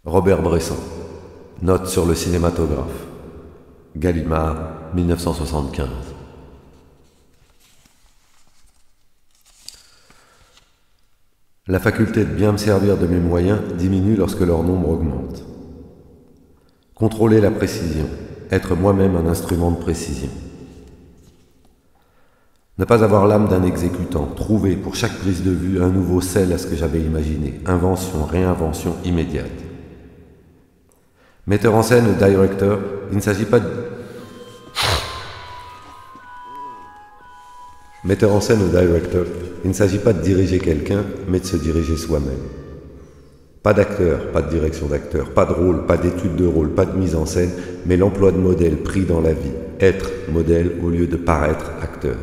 Robert Bresson. Note sur le cinématographe. Gallimard, 1975. La faculté de bien me servir de mes moyens diminue lorsque leur nombre augmente. Contrôler la précision, être moi-même un instrument de précision. Ne pas avoir l'âme d'un exécutant, trouver pour chaque prise de vue un nouveau sel à ce que j'avais imaginé, invention, réinvention immédiate. Metteur en scène ou directeur, il ne s'agit pas de... Metteur en scène ou directeur, il ne s'agit pas de diriger quelqu'un, mais de se diriger soi-même. Pas d'acteur, pas de direction d'acteur, pas de rôle, pas d'étude de rôle, pas de mise en scène, mais l'emploi de modèle pris dans la vie. Être modèle au lieu de paraître acteur.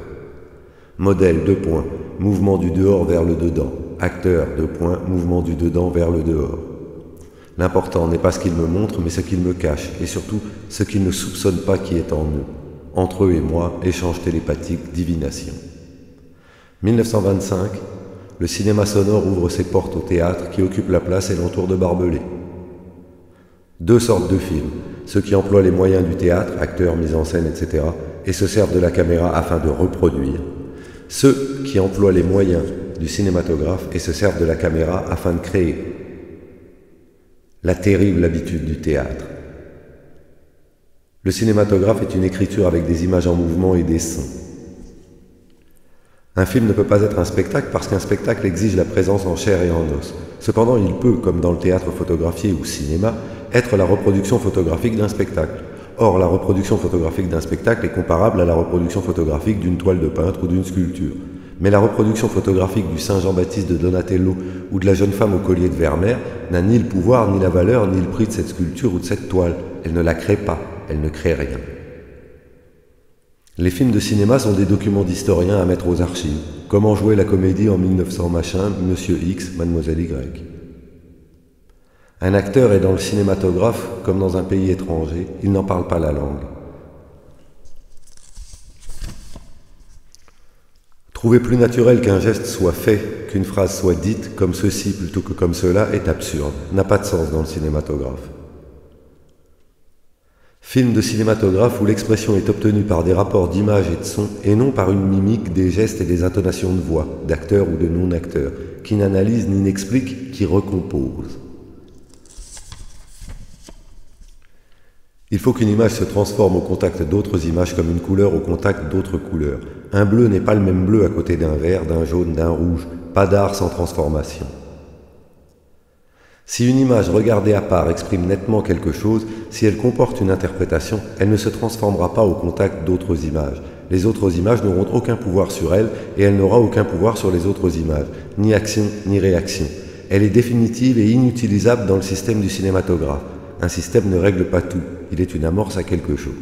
Modèle, mouvement du dehors vers le dedans. Acteur, mouvement du dedans vers le dehors. L'important n'est pas ce qu'il me montre, mais ce qu'il me cache, et surtout ce qu'il ne soupçonne pas qui est en eux. Entre eux et moi, échange télépathique, divination. 1925, le cinéma sonore ouvre ses portes au théâtre qui occupe la place et l'entour de Barbelé. Deux sortes de films, ceux qui emploient les moyens du théâtre, acteurs, mise en scène, etc., et se servent de la caméra afin de reproduire. Ceux qui emploient les moyens du cinématographe et se servent de la caméra afin de créer. La terrible habitude du théâtre. Le cinématographe est une écriture avec des images en mouvement et des sons. Un film ne peut pas être un spectacle parce qu'un spectacle exige la présence en chair et en os. Cependant, il peut, comme dans le théâtre photographié ou cinéma, être la reproduction photographique d'un spectacle. Or, la reproduction photographique d'un spectacle est comparable à la reproduction photographique d'une toile de peintre ou d'une sculpture. Mais la reproduction photographique du Saint Jean-Baptiste de Donatello ou de la jeune femme au collier de Vermeer n'a ni le pouvoir, ni la valeur, ni le prix de cette sculpture ou de cette toile. Elle ne la crée pas, elle ne crée rien. Les films de cinéma sont des documents d'historiens à mettre aux archives. Comment jouer la comédie en 1900 machin, Monsieur X, Mademoiselle Y. Un acteur est dans le cinématographe comme dans un pays étranger, il n'en parle pas la langue. Trouver plus naturel qu'un geste soit fait, qu'une phrase soit dite comme ceci plutôt que comme cela est absurde, n'a pas de sens dans le cinématographe. Film de cinématographe où l'expression est obtenue par des rapports d'image et de son et non par une mimique, des gestes et des intonations de voix, d'acteurs ou de non-acteurs, qui n'analyse ni n'explique, qui recompose. Il faut qu'une image se transforme au contact d'autres images comme une couleur au contact d'autres couleurs. Un bleu n'est pas le même bleu à côté d'un vert, d'un jaune, d'un rouge. Pas d'art sans transformation. Si une image regardée à part exprime nettement quelque chose, si elle comporte une interprétation, elle ne se transformera pas au contact d'autres images. Les autres images n'auront aucun pouvoir sur elle et elle n'aura aucun pouvoir sur les autres images, ni action ni réaction. Elle est définitive et inutilisable dans le système du cinématographe. Un système ne règle pas tout, il est une amorce à quelque chose.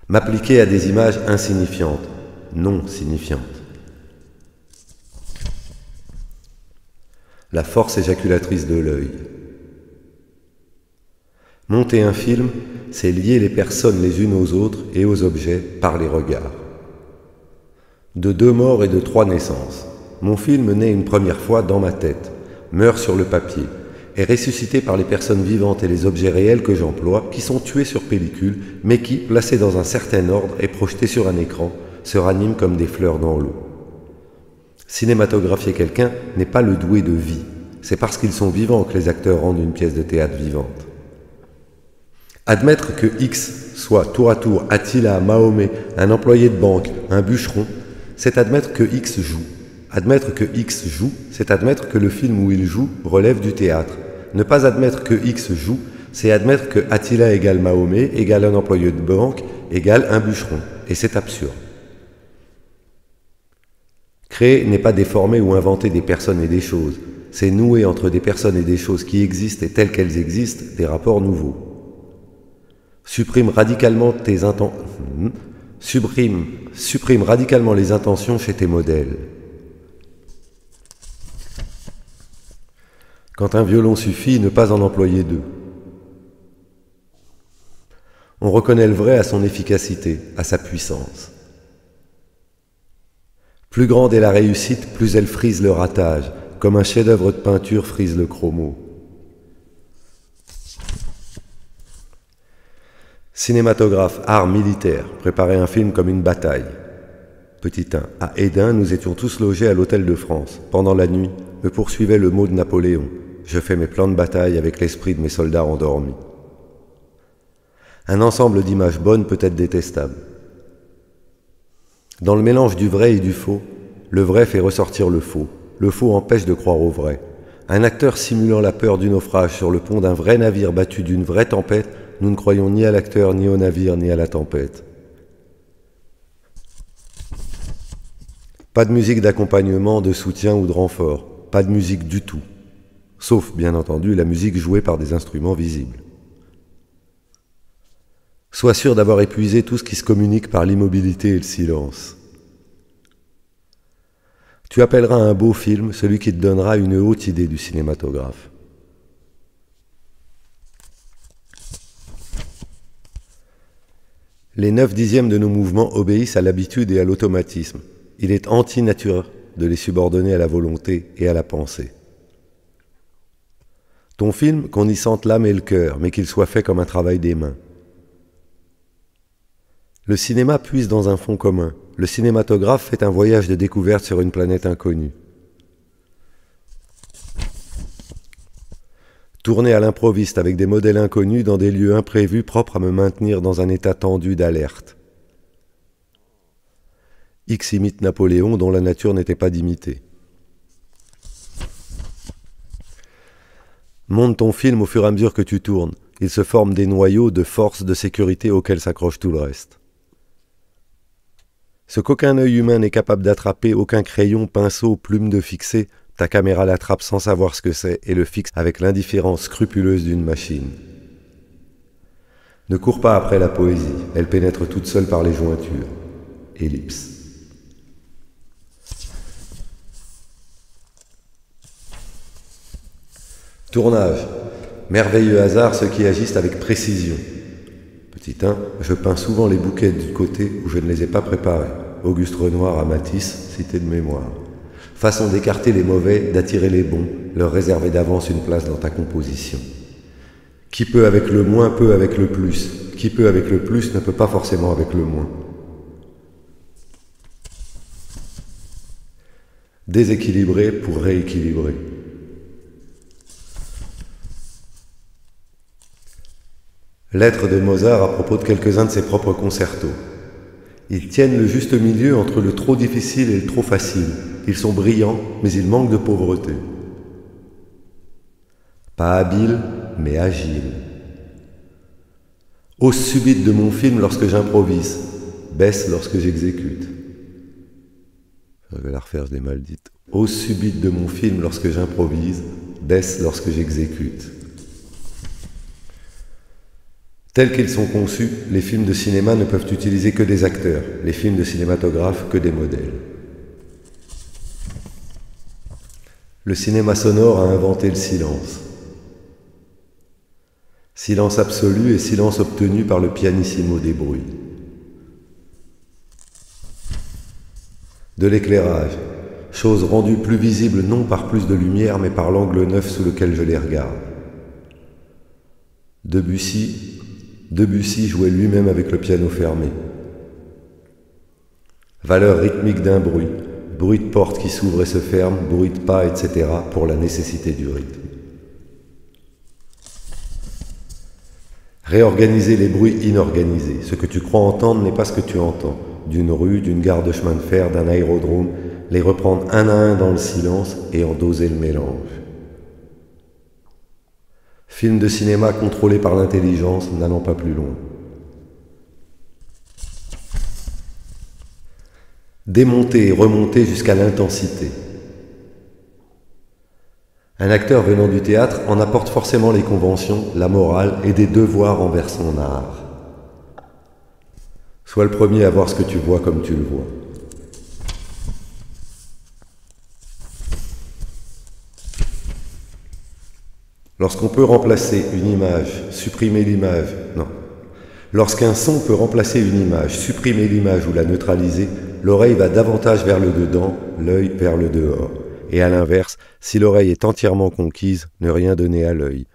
M'appliquer à des images insignifiantes, non signifiantes. La force éjaculatrice de l'œil. Monter un film, c'est lier les personnes les unes aux autres et aux objets par les regards. De 2 morts et de 3 naissances, mon film naît une première fois dans ma tête, meurt sur le papier, est ressuscité par les personnes vivantes et les objets réels que j'emploie, qui sont tués sur pellicule, mais qui, placés dans un certain ordre et projetés sur un écran, se raniment comme des fleurs dans l'eau. Cinématographier quelqu'un n'est pas le doué de vie, c'est parce qu'ils sont vivants que les acteurs rendent une pièce de théâtre vivante. Admettre que X soit tour à tour Attila, Mahomet, un employé de banque, un bûcheron, c'est admettre que X joue. Admettre que X joue, c'est admettre que le film où il joue relève du théâtre. Ne pas admettre que X joue, c'est admettre que Attila égale Mahomet, égale un employé de banque, égale un bûcheron. Et c'est absurde. Créer n'est pas déformer ou inventer des personnes et des choses. C'est nouer entre des personnes et des choses qui existent et telles qu'elles existent des rapports nouveaux. Supprime radicalement les intentions chez tes modèles. Quand un violon suffit, ne pas en employer 2. On reconnaît le vrai à son efficacité, à sa puissance. Plus grande est la réussite, plus elle frise le ratage, comme un chef-d'œuvre de peinture frise le chromo. Cinématographe, art militaire, préparer un film comme une bataille. Petit 1. À Hesdin, nous étions tous logés à l'Hôtel de France. Pendant la nuit, me poursuivait le mot de Napoléon. Je fais mes plans de bataille avec l'esprit de mes soldats endormis. Un ensemble d'images bonnes peut être détestable. Dans le mélange du vrai et du faux, le vrai fait ressortir le faux empêche de croire au vrai. Un acteur simulant la peur du naufrage sur le pont d'un vrai navire battu d'une vraie tempête, nous ne croyons ni à l'acteur, ni au navire, ni à la tempête. Pas de musique d'accompagnement, de soutien ou de renfort. Pas de musique du tout. Sauf, bien entendu, la musique jouée par des instruments visibles. Sois sûr d'avoir épuisé tout ce qui se communique par l'immobilité et le silence. Tu appelleras un beau film celui qui te donnera une haute idée du cinématographe. Les 9/10 de nos mouvements obéissent à l'habitude et à l'automatisme. Il est anti-nature de les subordonner à la volonté et à la pensée. Ton film, qu'on y sente l'âme et le cœur, mais qu'il soit fait comme un travail des mains. Le cinéma puise dans un fond commun. Le cinématographe fait un voyage de découverte sur une planète inconnue. Tourner à l'improviste avec des modèles inconnus dans des lieux imprévus propres à me maintenir dans un état tendu d'alerte. X imite Napoléon dont la nature n'était pas d'imiter. Monte ton film au fur et à mesure que tu tournes. Il se forme des noyaux de force de sécurité auxquels s'accroche tout le reste. Ce qu'aucun œil humain n'est capable d'attraper, aucun crayon, pinceau, plume de fixer, ta caméra l'attrape sans savoir ce que c'est et le fixe avec l'indifférence scrupuleuse d'une machine. Ne cours pas après la poésie, elle pénètre toute seule par les jointures. Ellipse. Tournage. Merveilleux hasard, ceux qui agissent avec précision. Petit 1. Je peins souvent les bouquets du côté où je ne les ai pas préparés. Auguste Renoir à Matisse, cité de mémoire. Façon d'écarter les mauvais, d'attirer les bons, leur réserver d'avance une place dans ta composition. Qui peut avec le moins peut avec le plus. Qui peut avec le plus ne peut pas forcément avec le moins. Déséquilibré pour rééquilibrer. Lettre de Mozart à propos de quelques-uns de ses propres concertos. Ils tiennent le juste milieu entre le trop difficile et le trop facile. Ils sont brillants, mais ils manquent de pauvreté. Pas habile, mais agile. Hausse subite de mon film lorsque j'improvise, baisse lorsque j'exécute. Je vais la refaire, je l'ai mal dite. Hausse subite de mon film lorsque j'improvise, baisse lorsque j'exécute. Tels qu'ils sont conçus, les films de cinéma ne peuvent utiliser que des acteurs, les films de cinématographe que des modèles. Le cinéma sonore a inventé le silence. Silence absolu et silence obtenu par le pianissimo des bruits. De l'éclairage, chose rendue plus visible non par plus de lumière mais par l'angle neuf sous lequel je les regarde. Debussy jouait lui-même avec le piano fermé. Valeur rythmique d'un bruit, bruit de porte qui s'ouvre et se ferme, bruit de pas, etc. pour la nécessité du rythme. Réorganiser les bruits inorganisés. Ce que tu crois entendre n'est pas ce que tu entends. D'une rue, d'une gare de chemin de fer, d'un aérodrome, les reprendre un à un dans le silence et en doser le mélange. Film de cinéma contrôlé par l'intelligence, n'allons pas plus loin. Démonter et remonter jusqu'à l'intensité. Un acteur venant du théâtre en apporte forcément les conventions, la morale et des devoirs envers son art. Sois le premier à voir ce que tu vois comme tu le vois. Lorsqu'on peut remplacer une image, supprimer l'image, non. Lorsqu'un son peut remplacer une image, supprimer l'image ou la neutraliser, l'oreille va davantage vers le dedans, l'œil vers le dehors. Et à l'inverse, si l'oreille est entièrement conquise, ne rien donner à l'œil.